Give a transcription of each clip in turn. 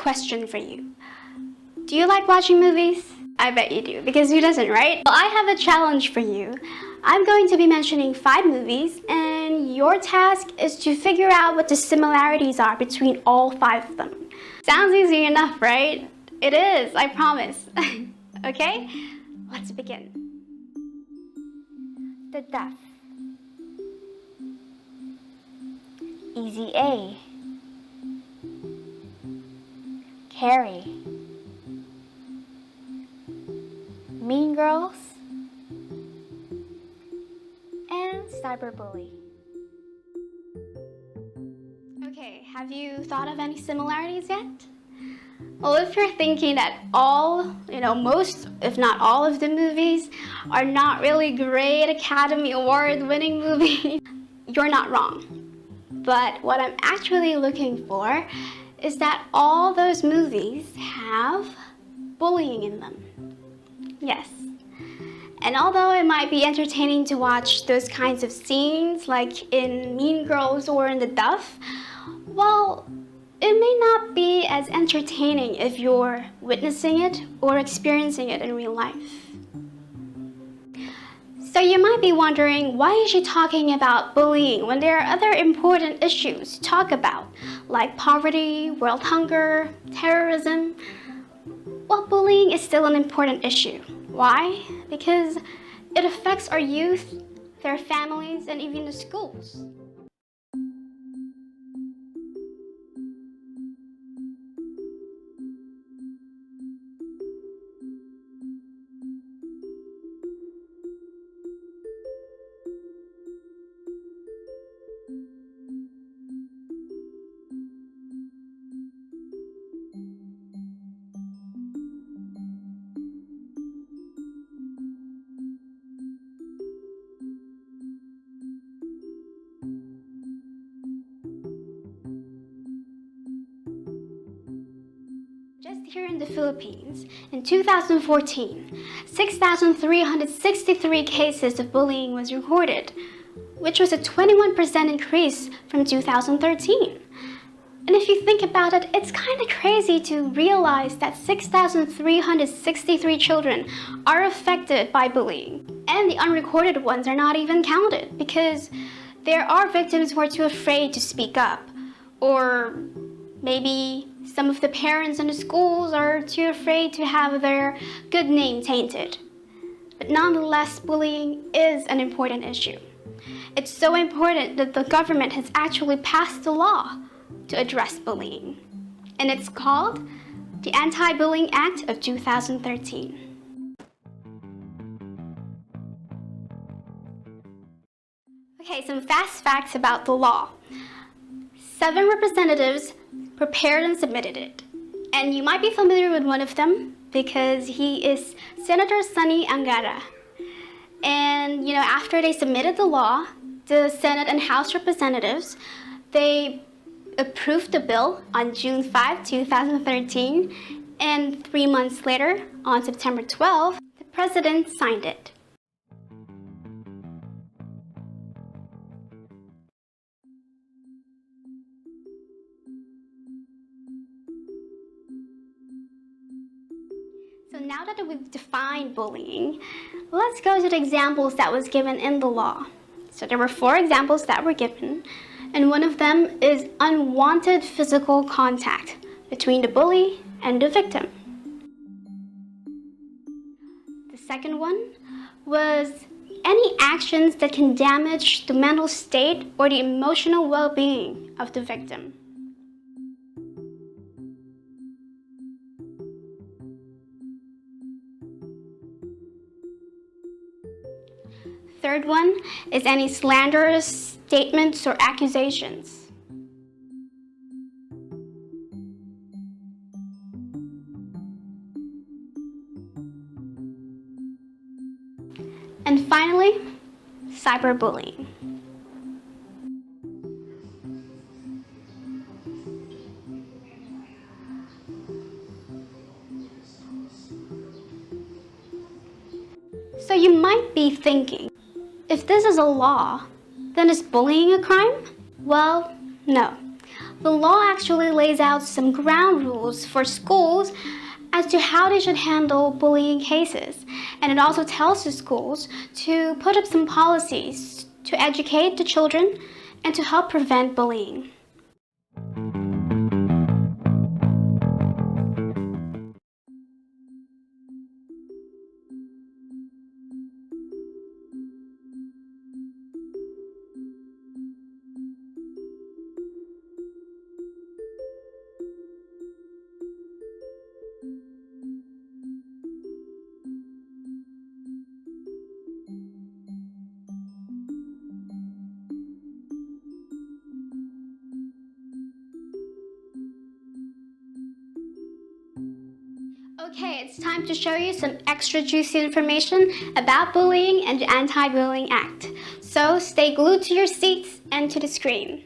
question for you. Do you like watching movies? I bet you do, because who doesn't, right? Well, I have a challenge for you. I'm going to be mentioning 5 movies, and your task is to figure out what the similarities are between all 5 of them. Sounds easy enough, right? It is, I promise. Okay? Let's begin. The Deaf. Easy A. Carrie. Mean Girls. And Cyberbully. Okay, have you thought of any similarities yet? Well, if you're thinking that most, if not all of the movies are not really great Academy Award winning movies, you're not wrong. But what I'm actually looking for is that all those movies have bullying in them. Yes. And although it might be entertaining to watch those kinds of scenes like in Mean Girls or in The Duff, well, it may not be as entertaining if you're witnessing it or experiencing it in real life. So you might be wondering, why is she talking about bullying when there are other important issues to talk about, like poverty, world hunger, terrorism? Well, bullying is still an important issue. Why? Because it affects our youth, their families, and even the schools. Just here in the Philippines, in 2014, 6,363 cases of bullying was recorded, which was a 21% increase from 2013. And if you think about it, it's kind of crazy to realize that 6,363 children are affected by bullying, and the unrecorded ones are not even counted because there are victims who are too afraid to speak up, or maybe some of the parents in the schools are too afraid to have their good name tainted. But nonetheless, bullying is an important issue. It's so important that the government has actually passed a law to address bullying. And it's called the Anti-Bullying Act of 2013. Okay, some fast facts about the law. 7 representatives prepared and submitted it. And you might be familiar with one of them because he is Senator Sonny Angara. And after they submitted the law, the Senate and House representatives, they approved the bill on June 5, 2013, and 3 months later, on September 12, the president signed it. So now that we've defined bullying, let's go to the examples that was given in the law. So there were 4 examples that were given, and one of them is unwanted physical contact between the bully and the victim. The second one was any actions that can damage the mental state or the emotional well-being of the victim. Third one is any slanderous statements or accusations. And finally, cyberbullying. So you might be thinking, if this is a law, then is bullying a crime? Well, no. the law actually lays out some ground rules for schools as to how they should handle bullying cases. And it also tells the schools to put up some policies to educate the children and to help prevent bullying. Okay, it's time to show you some extra juicy information about bullying and the Anti-Bullying Act. So stay glued to your seats and to the screen.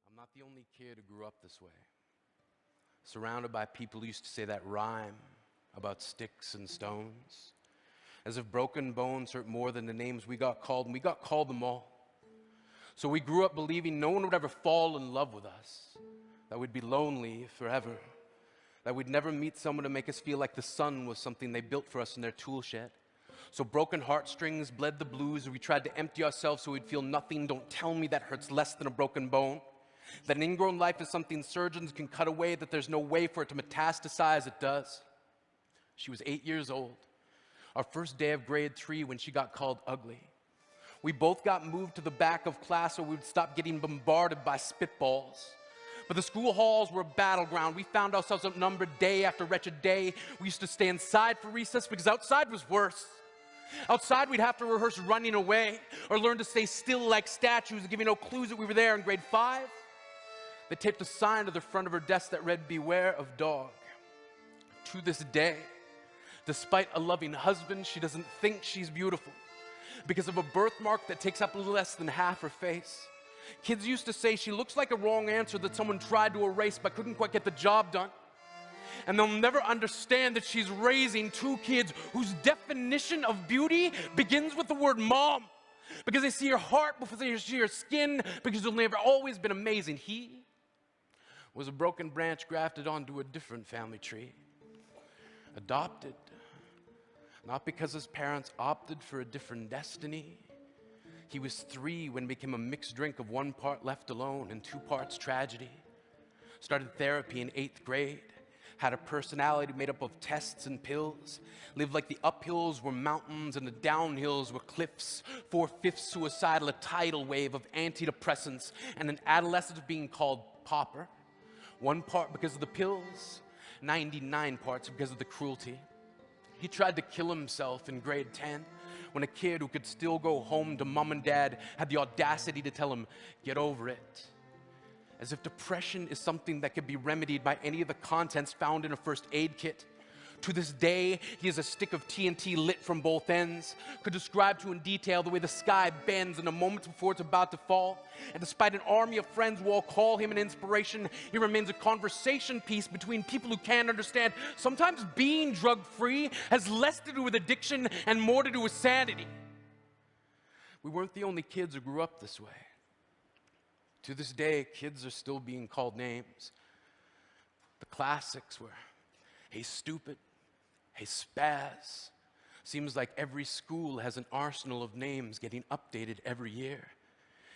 I'm not the only kid who grew up this way, surrounded by people who used to say that rhyme about sticks and stones, as if broken bones hurt more than the names we got called, and we got called them all. So we grew up believing no one would ever fall in love with us, that we'd be lonely forever, that we'd never meet someone to make us feel like the sun was something they built for us in their tool shed. So broken heartstrings bled the blues, and we tried to empty ourselves so we'd feel nothing. Don't tell me that hurts less than a broken bone. That an ingrown life is something surgeons can cut away, that there's no way for it to metastasize. It does. She was 8 years old, our first day of grade 3, when she got called ugly. We both got moved to the back of class so we would stop getting bombarded by spitballs. But the school halls were a battleground. We found ourselves outnumbered day after wretched day. We used to stay inside for recess because outside was worse. Outside, we'd have to rehearse running away or learn to stay still like statues, giving no clues that we were there. In grade 5, they taped a sign to the front of her desk that read, "Beware of dog." To this day, despite a loving husband, she doesn't think she's beautiful because of a birthmark that takes up less than half her face. Kids used to say she looks like a wrong answer that someone tried to erase but couldn't quite get the job done. And they'll never understand that she's raising 2 kids whose definition of beauty begins with the word mom. Because they see her heart before they see her skin, because she'll never always been amazing. He was a broken branch grafted onto a different family tree. Adopted, not because his parents opted for a different destiny. He was 3 when it became a mixed drink of 1 part left alone and 2 parts tragedy. Started therapy in 8th grade. Had a personality made up of tests and pills. Lived like the uphills were mountains and the downhills were cliffs. 4/5 suicidal, a tidal wave of antidepressants, and an adolescent being called pauper. 1 part because of the pills, 99 parts because of the cruelty. He tried to kill himself in grade 10 when a kid who could still go home to mom and dad had the audacity to tell him, "Get over it." As if depression is something that could be remedied by any of the contents found in a first aid kit. To this day, he has a stick of TNT lit from both ends, could describe to in detail the way the sky bends in a moment before it's about to fall. And despite an army of friends who all call him an inspiration, he remains a conversation piece between people who can't understand. Sometimes being drug-free has less to do with addiction and more to do with sanity. We weren't the only kids who grew up this way. To this day, kids are still being called names. classics were, hey stupid, hey spaz. Seems like every school has an arsenal of names getting updated every year.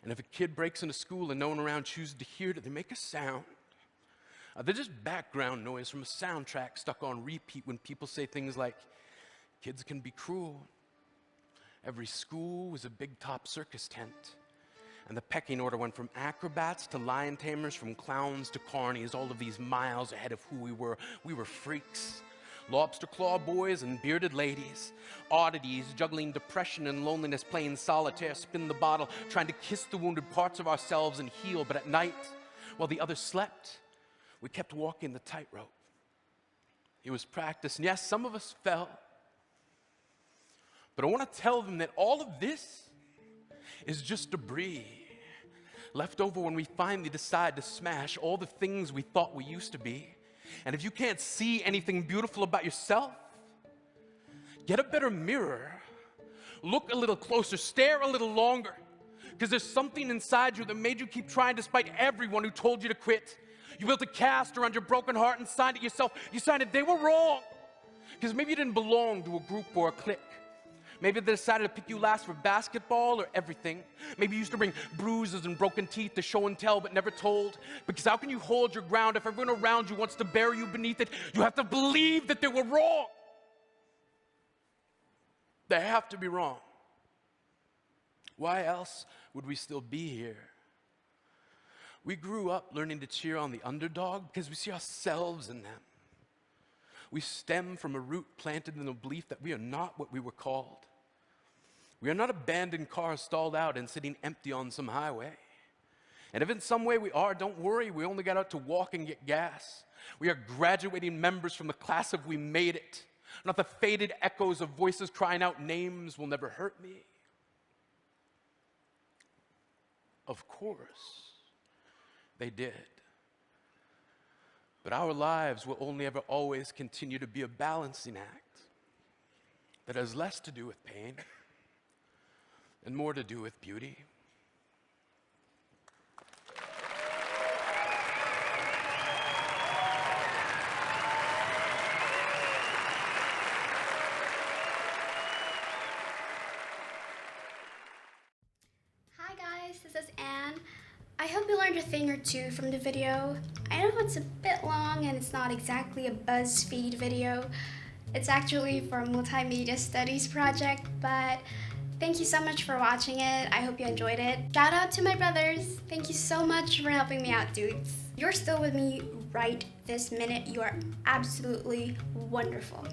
And if a kid breaks into school and no one around chooses to hear it, they make a sound. They're just background noise from a soundtrack stuck on repeat when people say things like, kids can be cruel. Every school was a big top circus tent. And the pecking order went from acrobats to lion tamers, from clowns to carnies, all of these miles ahead of who we were. We were freaks. Lobster claw boys and bearded ladies. Oddities, juggling depression and loneliness, playing solitaire, spin the bottle, trying to kiss the wounded parts of ourselves and heal. But at night, while the others slept, we kept walking the tightrope. It was practice, and yes, some of us fell. But I want to tell them that all of this is just debris left over when we finally decide to smash all the things we thought we used to be. And if you can't see anything beautiful about yourself, get a better mirror, look a little closer, stare a little longer, because there's something inside you that made you keep trying despite everyone who told you to quit. You built a cast around your broken heart and signed it yourself. You signed it, they were wrong, because maybe you didn't belong to a group or a clique. Maybe they decided to pick you last for basketball or everything. Maybe you used to bring bruises and broken teeth to show and tell but never told. Because how can you hold your ground if everyone around you wants to bury you beneath it? You have to believe that they were wrong. They have to be wrong. Why else would we still be here? We grew up learning to cheer on the underdog because we see ourselves in them. We stem from a root planted in the belief that we are not what we were called. We are not abandoned cars stalled out and sitting empty on some highway. And if in some way we are, don't worry, we only got out to walk and get gas. We are graduating members from the class of We Made It, not the faded echoes of voices crying out, names will never hurt me. Of course, they did. But our lives will only ever always continue to be a balancing act that has less to do with pain and more to do with beauty. Hi guys, this is Anne. I hope you learned a thing or two from the video. I know it's a bit long and it's not exactly a BuzzFeed video. It's actually for a multimedia studies project, but thank you so much for watching it. I hope you enjoyed it. Shout out to my brothers. Thank you so much for helping me out, dudes. You're still with me right this minute. You are absolutely wonderful.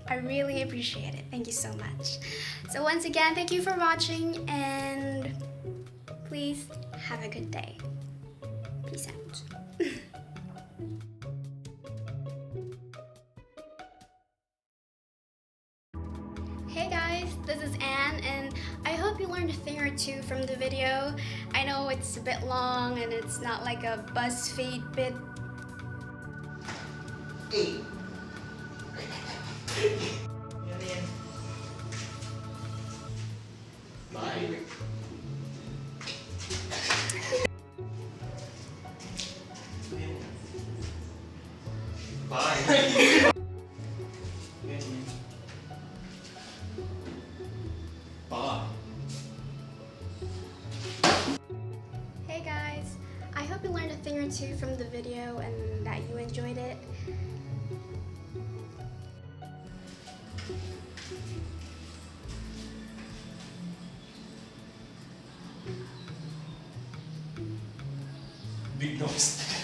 I really appreciate it. Thank you so much. So once again, thank you for watching, and please have a good day. Peace out. Hey guys, this is Anne, and I hope you learned a thing or two from the video. I know it's a bit long and it's not like a BuzzFeed bit. Hey. Bye. Bye. Bye. Hey guys, I hope you learned a thing or two from the video and that you enjoyed it. Big nose.